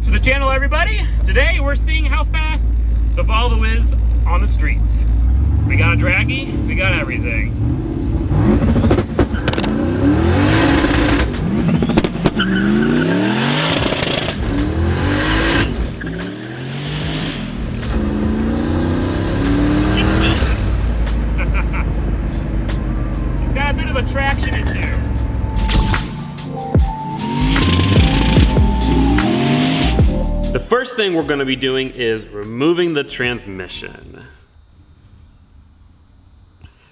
to the channel, everybody. Today we're seeing how fast the Volvo is on the streets. We got a draggy, we got everything. It's got a bit of a traction issue. The first thing we're gonna be doing is removing the transmission.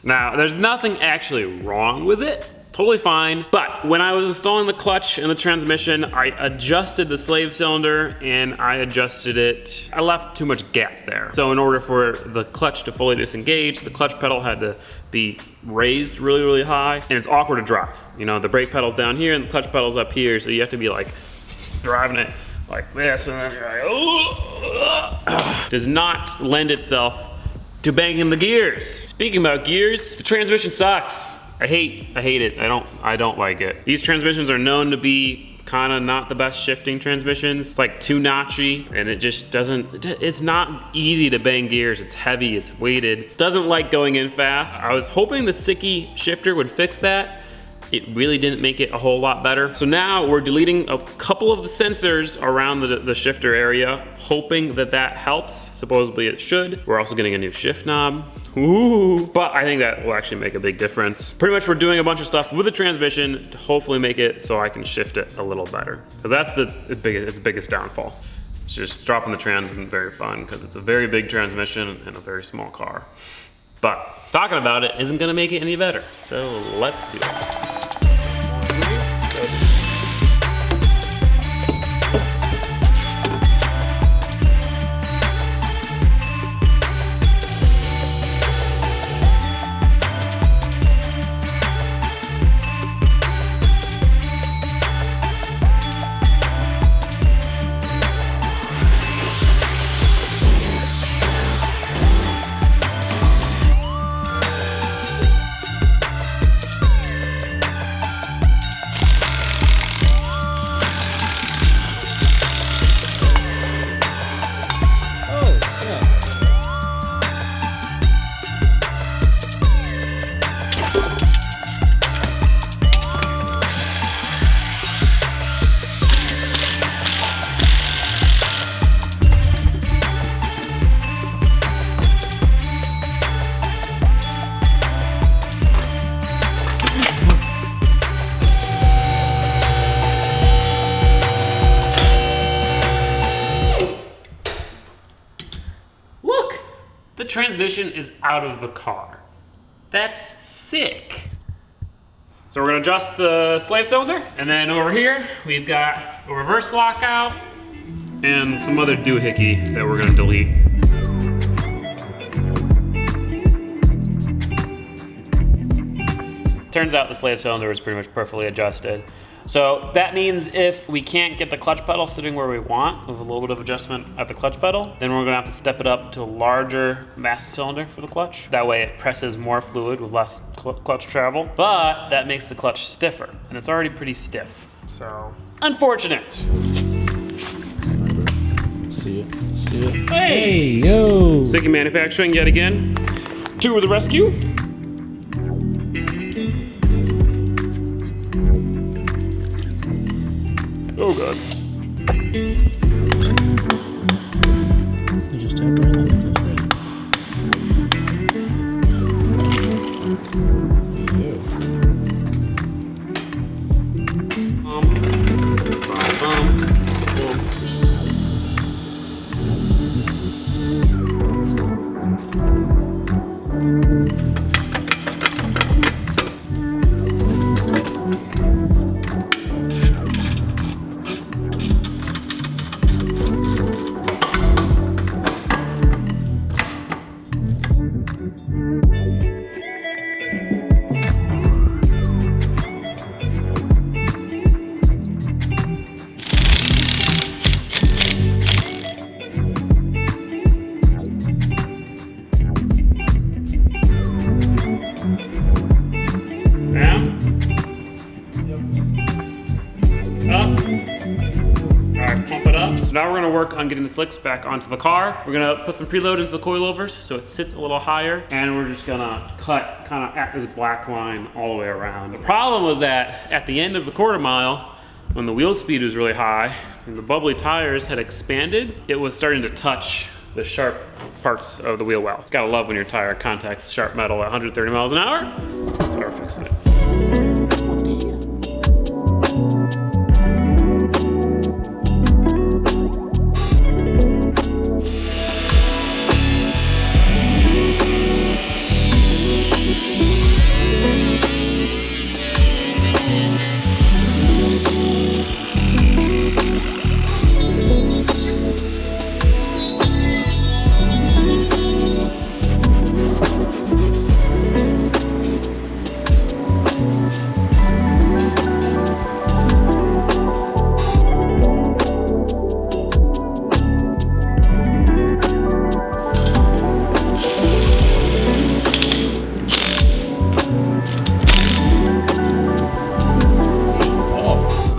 Now, there's nothing actually wrong with it, totally fine, but when I was installing the clutch and the transmission, I adjusted the slave cylinder and I adjusted it. I left too much gap there. So in order for the clutch to fully disengage, the clutch pedal had to be raised really, really high, and it's awkward to drive. You know, the brake pedal's down here and the clutch pedal's up here, so you have to be like driving it like this, and then you're like, oh. Does not lend itself to banging the gears. Speaking about gears, the transmission sucks. I hate it. I don't like it. These transmissions are known to be kind of not the best shifting transmissions. It's like too notchy, and it just doesn't, it's not easy to bang gears. It's heavy, it's weighted. Doesn't like going in fast. I was hoping the Sicky shifter would fix that. It really didn't make it a whole lot better. So now we're deleting a couple of the sensors around the shifter area, hoping that that helps. Supposedly it should. We're also getting a new shift knob. Ooh, but I think that will actually make a big difference. Pretty much we're doing a bunch of stuff with the transmission to hopefully make it so I can shift it a little better. Because that's its biggest downfall. It's just dropping the trans isn't very fun because it's a very big transmission and a very small car. But talking about it isn't gonna make it any better. So let's do it. The transmission is out of the car. That's sick. So we're gonna adjust the slave cylinder, and then over here, we've got a reverse lockout and some other doohickey that we're gonna delete. Turns out the slave cylinder is pretty much perfectly adjusted. So that means if we can't get the clutch pedal sitting where we want, with a little bit of adjustment at the clutch pedal, then we're gonna have to step it up to a larger master cylinder for the clutch. That way it presses more fluid with less clutch travel, but that makes the clutch stiffer, and it's already pretty stiff. So, unfortunate. See it. Hey, yo! Sicky Manufacturing yet again. To the rescue. Oh God. You just tap right on it, that's good. Up. All right, pump it up. up. So now we're gonna work on getting the slicks back onto the car. We're gonna put some preload into the coilovers so it sits a little higher, and we're just gonna cut kind of at this black line all the way around. The problem was that at the end of the quarter mile, when the wheel speed was really high and the bubbly tires had expanded, it was starting to touch the sharp parts of the wheel well. It's gotta love when your tire contacts sharp metal at 130 miles an hour. That's why we're fixing it.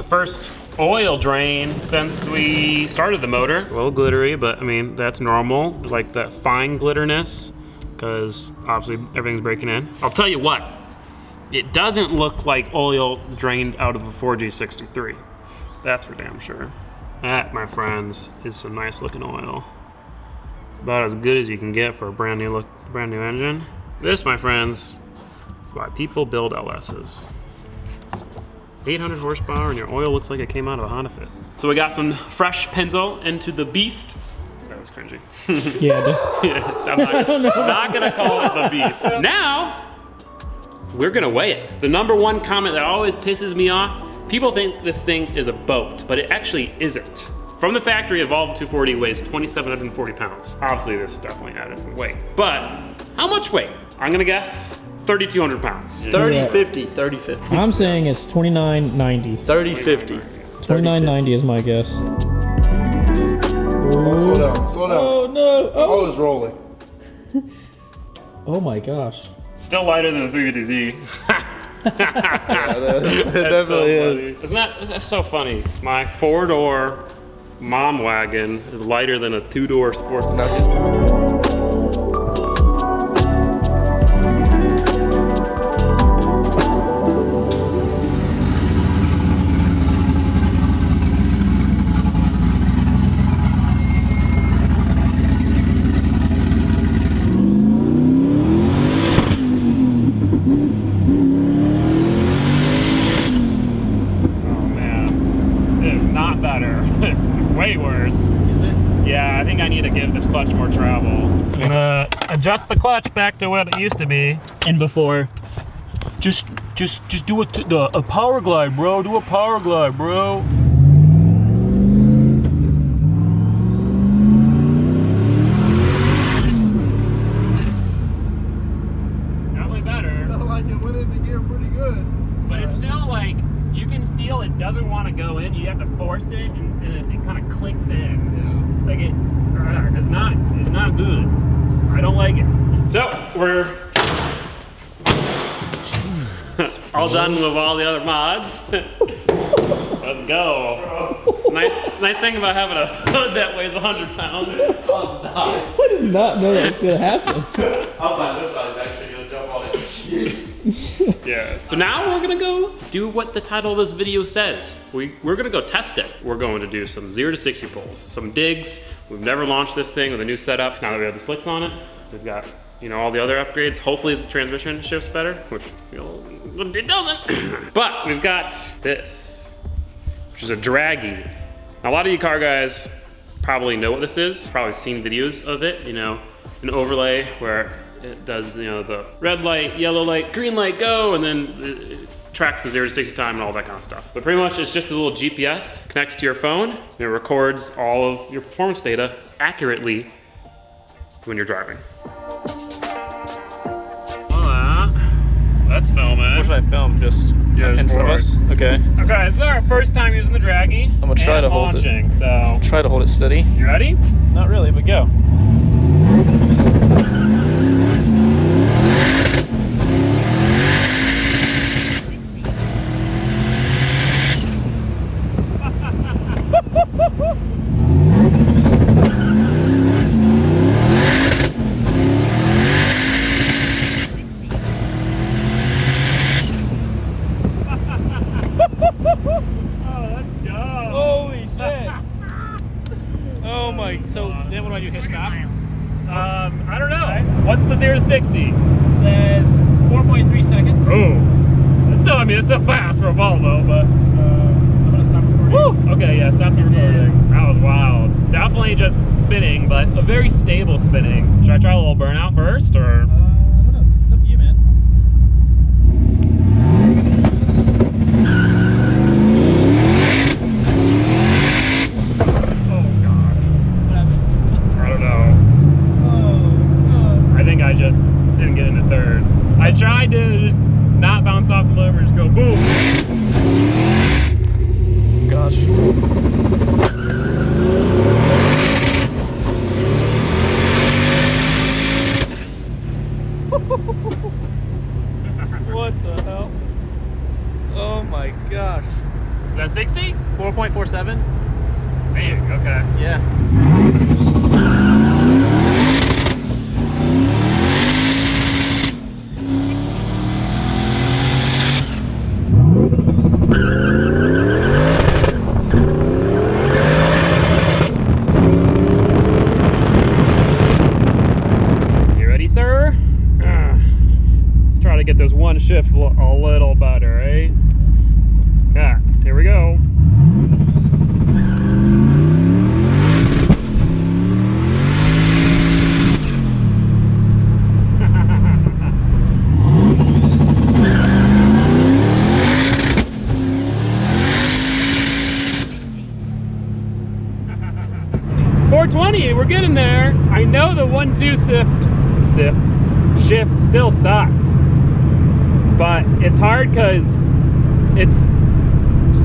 First oil drain since we started the motor. A little glittery, but I mean, that's normal. Like that fine glitterness, because obviously everything's breaking in. I'll tell you what, it doesn't look like oil drained out of a 4G63. That's for damn sure. That, my friends, is some nice looking oil. About as good as you can get for a brand new engine. This, my friends, is why people build LSs. 800 horsepower and your oil looks like it came out of a Honda Fit. So we got some fresh Pennzoil into the beast. That was cringy. Yeah, I'm not gonna call it the beast. Now, we're gonna weigh it. The number one comment that always pisses me off, people think this thing is a boat, but it actually isn't. From the factory, a Volvo 240 weighs 2,740 pounds. Obviously this definitely added some weight, but how much weight? I'm gonna guess 3,200 pounds. 3050, 3050. I'm saying it's 2990. 3050. 2990 is my guess. Oh, slow down, slow down. Oh no! Oh, it's rolling. Oh my gosh. Still lighter than the 350Z. Yeah, it That's so definitely funny. is. That's so funny. My 4-door mom wagon is lighter than a 2-door sports nugget. Way worse. Is it? Yeah, I think I need to give this clutch more travel. I'm gonna adjust the clutch back to what it used to be. And before, just do a power glide, bro. Do a power glide, bro. Definitely better. Sounded like it went into gear pretty good. But it's still like, you can feel it doesn't want to go in. You have to force it and it kind of clicks in. Yeah. Like it's not good. I don't like it. So we're all done with all the other mods. Let's go. It's a nice thing about having a hood that weighs 100 pounds. I did not know that was gonna happen. I'll find this side is actually gonna jump on it. Yeah. So now we're gonna go do what the title of this video says. We're gonna go test it. We're going to do some 0 to 60 pulls, some digs. We've never launched this thing with a new setup. Now that we have the slicks on it, we've got, you know, all the other upgrades. Hopefully the transmission shifts better, which, you know, it doesn't. But we've got this, which is a draggy. Now, a lot of you car guys probably know what this is. Probably seen videos of it, you know, an overlay where it does, you know, the red light, yellow light, green light, go, and then it tracks the 0 to 60 time and all that kind of stuff. But pretty much it's just a little GPS connects to your phone and it records all of your performance data accurately when you're driving. Let's film it. What should I film? Just in front of us? Okay. Okay, so our first time using the draggy. I'm gonna try to hold launching, it. So Try to hold it steady. you ready? Not really, but go. do I do? Hit stop? I don't know. What's the 0 to 60? It says 4.3 seconds. Oh, it's still, I mean, it's still fast for a Volvo, but. I'm gonna stop recording. Woo! Okay, yeah, stop the recording. That was wild. Definitely just spinning, but a very stable spinning. Should I try a little burnout first, or? I don't know. It's up to you, man. Oh God. What happened? I don't know. Oh, God. I think I just didn't get into third. I tried to just not bounce off the lever, just go boom. Gosh. What the hell? Oh my gosh. Is that 60? 4.47? Dang, okay. Yeah. You ready, sir? Let's try to get this one shift a little better, eh? Yeah, here we go. We're getting there. I know the 1-2 shift still sucks, but it's hard because it's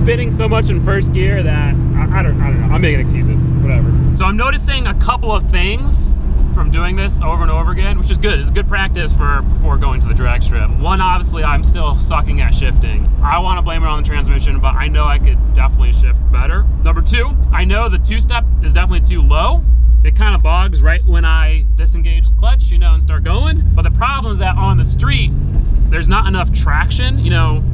spinning so much in first gear that I don't know. I'm making excuses. Whatever. So I'm noticing a couple of things from doing this over and over again, which is good. It's good practice for before going to the drag strip. One, obviously, I'm still sucking at shifting. I want to blame it on the transmission, but I know I could definitely shift better. Number two, I know the two-step is definitely too low. It kind of bogs right when I disengage the clutch, you know, and start going. But the problem is that on the street, there's not enough traction, you know.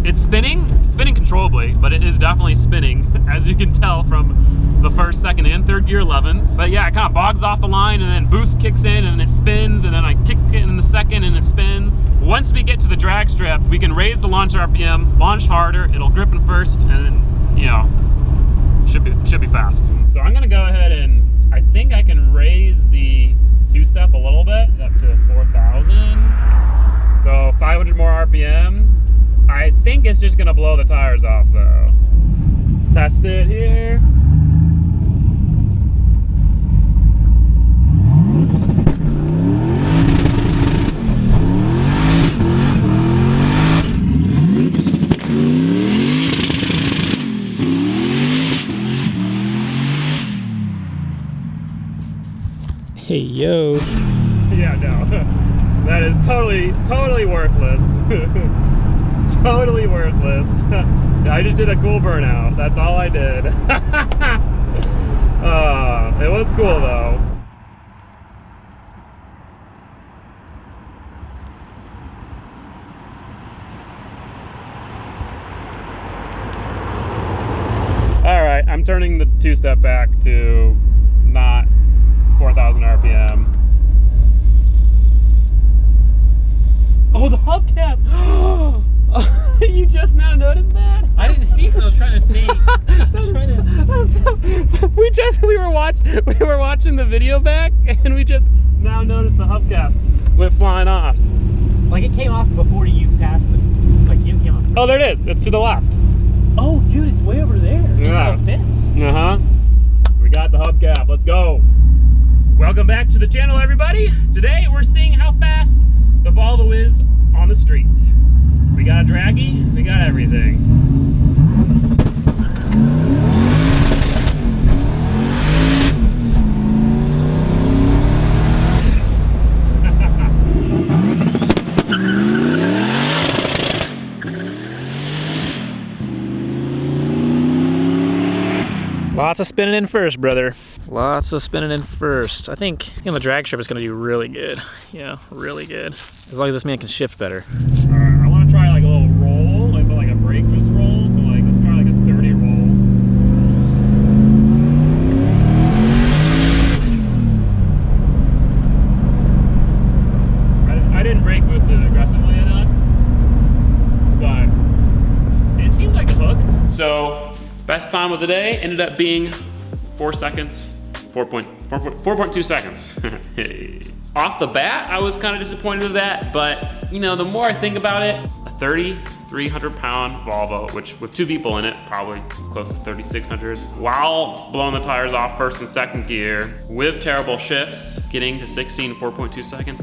It's spinning controllably, but it is definitely spinning, as you can tell from the first, second, and third gear 11s. But yeah, it kind of bogs off the line, and then boost kicks in, and it spins, and then I kick it in the second, and it spins. Once we get to the drag strip, we can raise the launch RPM, launch harder, it'll grip in first, and then, you know, should be fast. So I'm gonna go ahead and, I think I can raise the two-step a little bit, up to 4,000. So 500 more RPM. I think it's just gonna blow the tires off though. Test it here. Hey, yo. Yeah, no. That is totally worthless. Totally worthless. I just did a cool burnout. That's all I did. It was cool though. All right, I'm turning the two-step back to not 4,000 RPM. Oh, the hubcap! You just now noticed that? I didn't see because I was trying to stay. We were watching the video back, and we just now noticed the hubcap went flying off. Like it came off before you passed it. Like you came off. Oh, there it is. It's to the left. Oh, dude, it's way over there. Yeah. It fits. We got the hubcap. Let's go. Welcome back to the channel, everybody. Today we're seeing how fast the Volvo is on the streets. We got a draggy, we got everything. Lots of spinning in first, brother. Lots of spinning in first. I think the drag strip is going to do really good. Yeah, really good. As long as this man can shift better. All right, I want to try like a little roll, like a brake boost roll. So like, let's try like a 30 roll. So best time of the day ended up being 4 seconds, 4.2 seconds. Off the bat, I was kind of disappointed with that, but you know, the more I think about it, a 3,300 pound Volvo, which with 2 people in it, probably close to 3,600, while blowing the tires off first and second gear, with terrible shifts, getting to 4.2 seconds,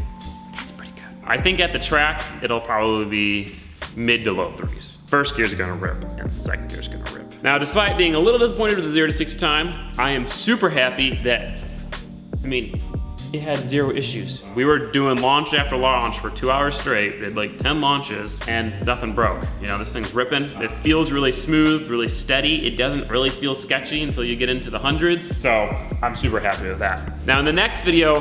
that's pretty good. I think at the track, it'll probably be mid to low 3s. First gear's gonna rip, and second gear's gonna rip. Now, despite being a little disappointed with the 0 to 60 time, I am super happy that, I mean, it had 0 issues. We were doing launch after launch for 2 hours straight. We had like 10 launches and nothing broke. You know, this thing's ripping. It feels really smooth, really steady. It doesn't really feel sketchy until you get into the hundreds. So I'm super happy with that. Now in the next video,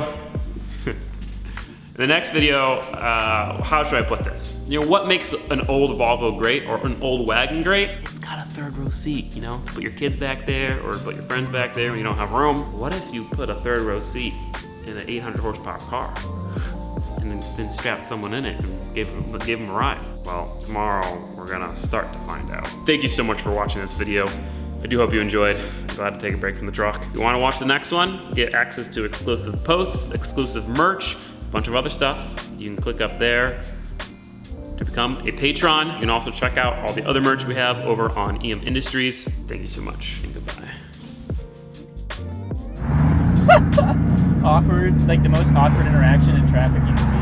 how should I put this? You know, what makes an old Volvo great or an old wagon great? It's got a 3rd row seat, you know? Put your kids back there or put your friends back there when you don't have room. What if you put a 3rd row seat in an 800 horsepower car and then strap someone in it and give them a ride? Well, tomorrow we're gonna start to find out. Thank you so much for watching this video. I do hope you enjoyed. I'm glad to take a break from the truck. If you wanna watch the next one, get access to exclusive posts, exclusive merch, a bunch of other stuff, you can click up there to become a patron. You can also check out all the other merch we have over on EM Industries. Thank you so much and goodbye. Awkward, like the most awkward interaction in traffic you can be.